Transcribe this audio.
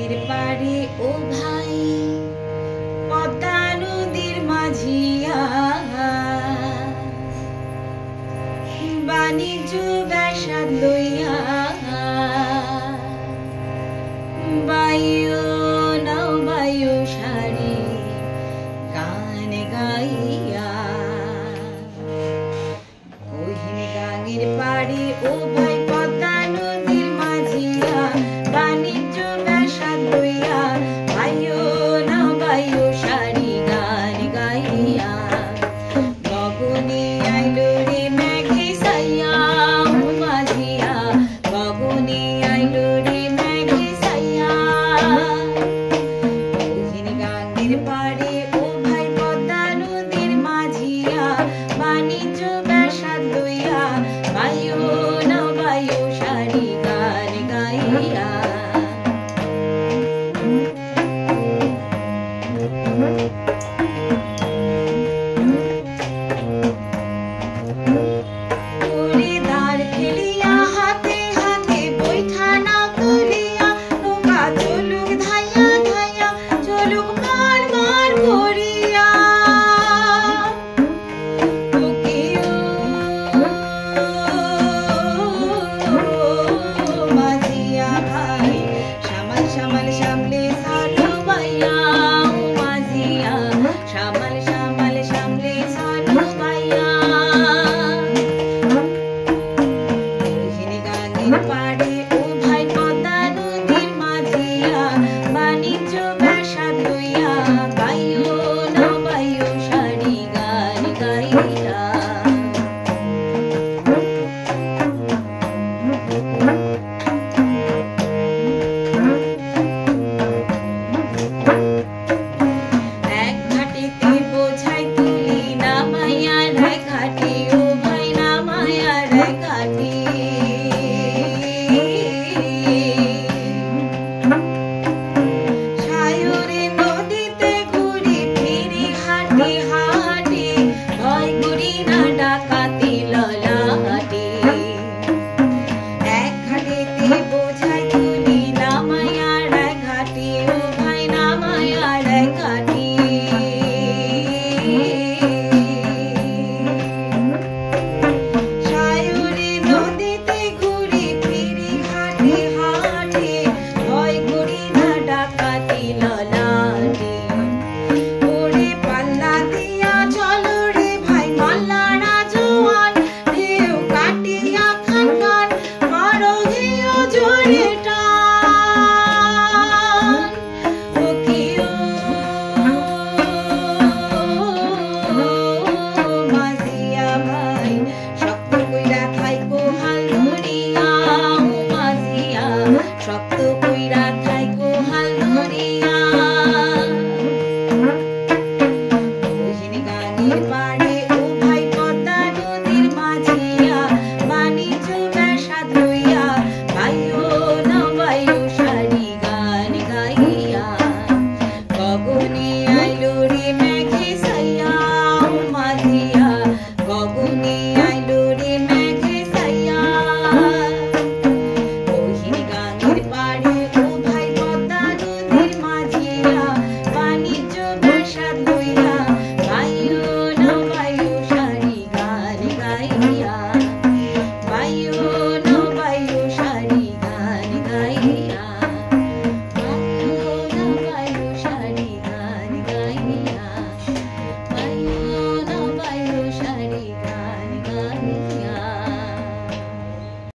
গাঙ্গের পাড়ে ও ভাই পদ্মা নদীর মাঝিয়া বাণিজ্য ব্যবসা লইয়া বায়ু নাও বায়ু সারি গান গাইয়া কহিন গাঙ্গের পাড়ে ও ভাই পদ্মা নদীর মাঝিয়া বাণিজ্য ব্যবসা লইয়া বায়ু নাও বায়ু সারি গান গাইয়া গগনে আইলো রে মেঘে সাইয়া মাঝিয়া গগনে আইলো রে মেঘে সাইয়া কহিন গাঙ্গের পাড়ে ও ভাই পদ্মা নদীর মাঝিয়া বাণিজ্য ব্যবসা লইয়া বায়ু নাও বায়ু সারি গান গাইয়া ওরে দাঁড় ফেলিয়া হাতে হাতে বৈঠা নাও তুলিয়া নৌকা চলুক ধাইয়া ধাইয়া চলুক মার মার করিয়া মাঝিয়া ভাই সামাল সামাল সামলে সালু বাইয়া মাঝিয়া সামাল সামাল সামলে সালু বাইয়া কহিন গাঙ্গের পাড়ে ও ভাই পদ্মা নদীর মাঝিয়া বাণিজ্য ব্যবসা লইয়া বায়ু নাও বায়ু সারি গান গাইয়া এক ঘাটিতে বোঝাই তুলি নামাইয়া রায় ঘাটি ও ভাই নামাইয়া রায় ঘাটি সায়রে নদীতে ঘুরি ফিরি হাঁটি হাঁটি ভয় করি না ডাকাতি ললাটি এক ঘাটিতে বোঝাই তুলি নামাইয়া রায় ঘাটি ও ভাই নামাইয়া রায় ঘাটি সায়রে নদীতে ঘুরি ফিরি হাঁটি হাঁটি ভয় করি না ডাকাতি ললাটি ওরে পাল্লা দিয়া চলো রে ভাই মাল্লারা জোয়ান ঢেউ কাটিয়া খান খান মারো ঘিও জোরে